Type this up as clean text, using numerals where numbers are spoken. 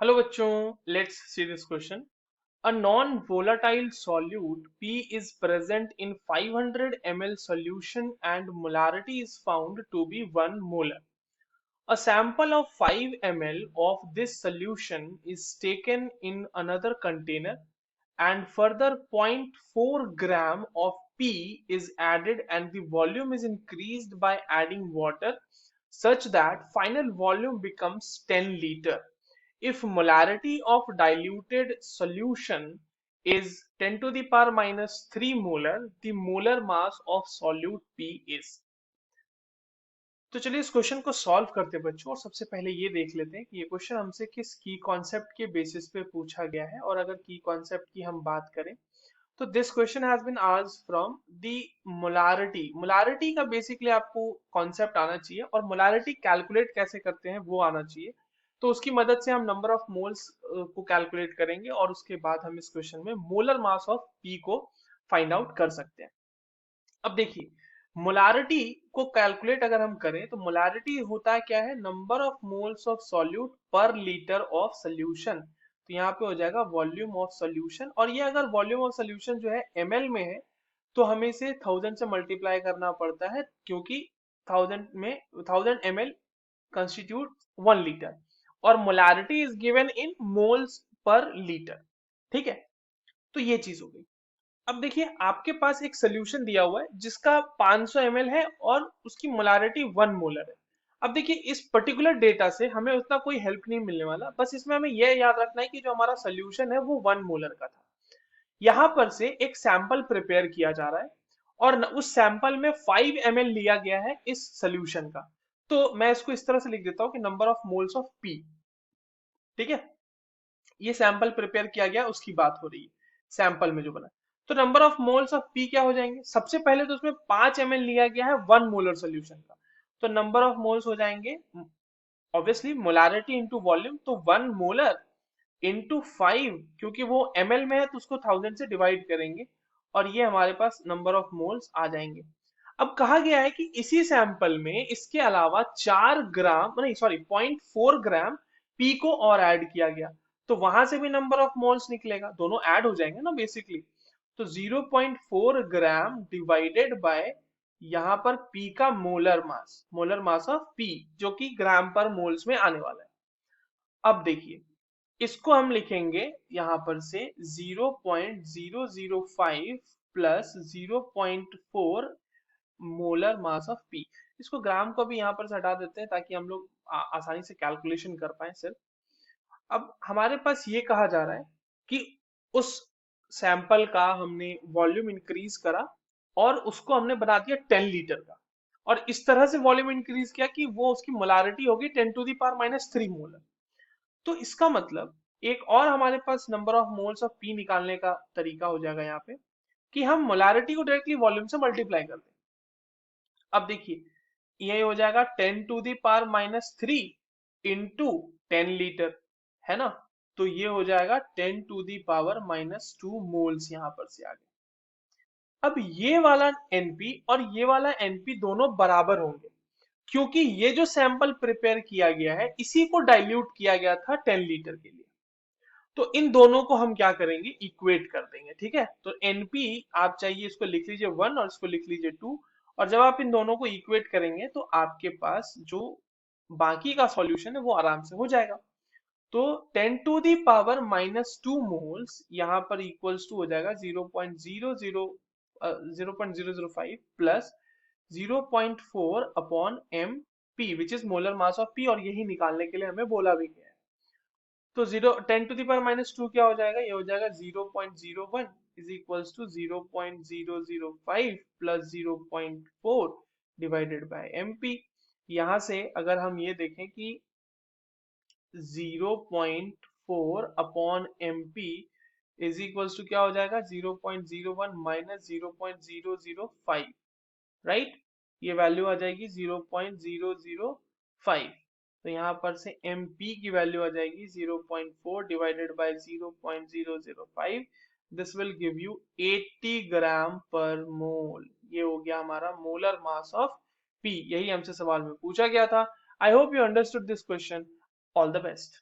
Hello बच्चों, let's see this question. A non-volatile solute P is present in 500 ml solution and molarity is found to be 1 molar. A sample of 5 ml of this solution is taken in another container and further zero point 0.4 gram of P is added and the volume is increased by adding water such that final volume becomes 10 liter. If molarity of diluted solution is 10 to the power minus 3 molar, the molar mass of solute P is. तो चलिए इस question को solve करते हैं बच्चों, और सबसे पहले ये देख लेते हैं कि ये क्वेश्चन हमसे किस की कॉन्सेप्ट के बेसिस पे पूछा गया है. और अगर की कॉन्सेप्ट की हम बात करें तो this question has been asked from the molarity. Molarity का बेसिकली आपको कॉन्सेप्ट आना चाहिए और मोलारिटी कैलकुलेट कैसे करते हैं वो आना चाहिए. तो उसकी मदद से हम नंबर ऑफ मोल्स को कैलकुलेट करेंगे और उसके बाद हम इस क्वेश्चन में मोलर मास ऑफ पी को फाइंड आउट कर सकते हैं. अब देखिए, मोलारिटी को कैलकुलेट अगर हम करें तो मोलारिटी होता है क्या है, number of moles of solute पर लीटर ऑफ सोल्यूशन. तो यहाँ पे हो जाएगा वॉल्यूम ऑफ सोल्यूशन, और ये अगर वॉल्यूम ऑफ सोल्यूशन जो है ml में है तो हमें इसे 1000 से मल्टीप्लाई करना पड़ता है, क्योंकि 1000 ml कंस्टिट्यूट 1 लीटर और molarity is given in moles per litre. ठीक है, तो ये चीज हो गई. अब देखिए, आपके पास एक सोल्यूशन दिया हुआ है जिसका 500 ml है और उसकी मोलारिटी 1 मोलर है. अब देखिए, इस पर्टिकुलर डेटा से हमें उतना कोई हेल्प नहीं मिलने वाला, बस इसमें हमें यह याद रखना है कि जो हमारा सोल्यूशन है वो 1 मोलर का था. यहाँ पर से एक सैंपल प्रिपेयर किया जा रहा है और उस सैंपल में 5 ml लिया गया है इस सोल्यूशन का. तो मैं इसको इस तरह से लिख देता हूँ कि number of moles of P. ठीक है, ये सैंपल प्रिपेयर किया गया उसकी बात हो रही है, सैंपल में जो बना. तो number of moles of P क्या हो जाएंगे, सबसे पहले तो उसमें 5 ml लिया गया है 1 मोलर सोल्यूशन का. तो नंबर ऑफ मोल्स हो जाएंगे ऑब्वियसली मोलारिटी इंटू वॉल्यूम, तो 1 मोलर इंटू 5, क्योंकि वो ml में है तो उसको 1000 से डिवाइड करेंगे और ये हमारे पास नंबर ऑफ मोल्स आ जाएंगे. अब कहा गया है कि इसी सैंपल में इसके अलावा 4 ग्राम नहीं सॉरी 0.4 ग्राम पी को और ऐड किया गया, तो वहां से भी नंबर ऑफ मोल्स निकलेगा, दोनों ऐड हो जाएंगे ना बेसिकली. तो 0.4 ग्राम डिवाइडेड बाय यहाँ पर पी का मोलर मास ऑफ पी, जो कि ग्राम पर मोल्स में आने वाला है. अब देखिए, इसको हम लिखेंगे यहाँ पर से 0.005 plus 0.4 molar mass of P. इसको ग्राम को भी यहाँ पर से हटा देते हैं ताकि हम लोग आसानी से कैलकुलेशन कर पाए सिर्फ. अब हमारे पास ये कहा जा रहा है कि उस सैंपल का हमने वॉल्यूम इंक्रीज करा और उसको हमने बना दिया 10 लीटर का, और इस तरह से वॉल्यूम इंक्रीज किया कि वो उसकी मोलारिटी होगी 10 to the power minus 3 molar. तो इसका मतलब एक और हमारे पास number of moles of P निकालने का तरीका हो जाएगा यहाँ पे, कि हम मोलारिटी को डायरेक्टली वॉल्यूम से मल्टीप्लाई कर दें. अब देखिए, ये हो जाएगा 10 to the power minus 3 into 10 litre, है ना. तो ये हो जाएगा 10 to the power minus 2 moles यहाँ पर से आ गए. अब ये वाला एनपी और ये वाला एनपी दोनों बराबर होंगे, क्योंकि ये जो सैंपल प्रिपेयर किया गया है इसी को डाइल्यूट किया गया था 10 लीटर के लिए. तो इन दोनों को हम क्या करेंगे, इक्वेट कर देंगे. ठीक है, तो एनपी आप चाहिए इसको लिख लीजिए 1 और इसको लिख लीजिए 2, और जब आप इन दोनों को इक्वेट करेंगे तो आपके पास जो बाकी का सॉल्यूशन है वो आराम से हो जाएगा. तो 10 to the power minus 2 moles यहाँ पर इक्वल्स टू हो जाएगा 0.005 plus 0.4 upon M P which is molar mass of P, और यही निकालने के लिए हमें बोला भी गया है. तो 10 टू दी पावर माइनस 2 क्या हो जाएगा, ये हो जाएगा 0.01 is equals to 0.005 plus 0.4 divided by M P. यहाँ से अगर हम ये देखें कि 0.4 upon M P is equals to क्या हो जाएगा, 0.01 माइनस 0.005, राइट. ये वैल्यू आ जाएगी 0.005. तो यहाँ पर से एम पी की वैल्यू आ जाएगी 0.4 divided by 0.005. This will give you 80 gram per mole. ये हो गया हमारा मोलर मास ऑफ पी. यही हमसे सवाल में पूछा गया था. I hope you understood this question. All the best.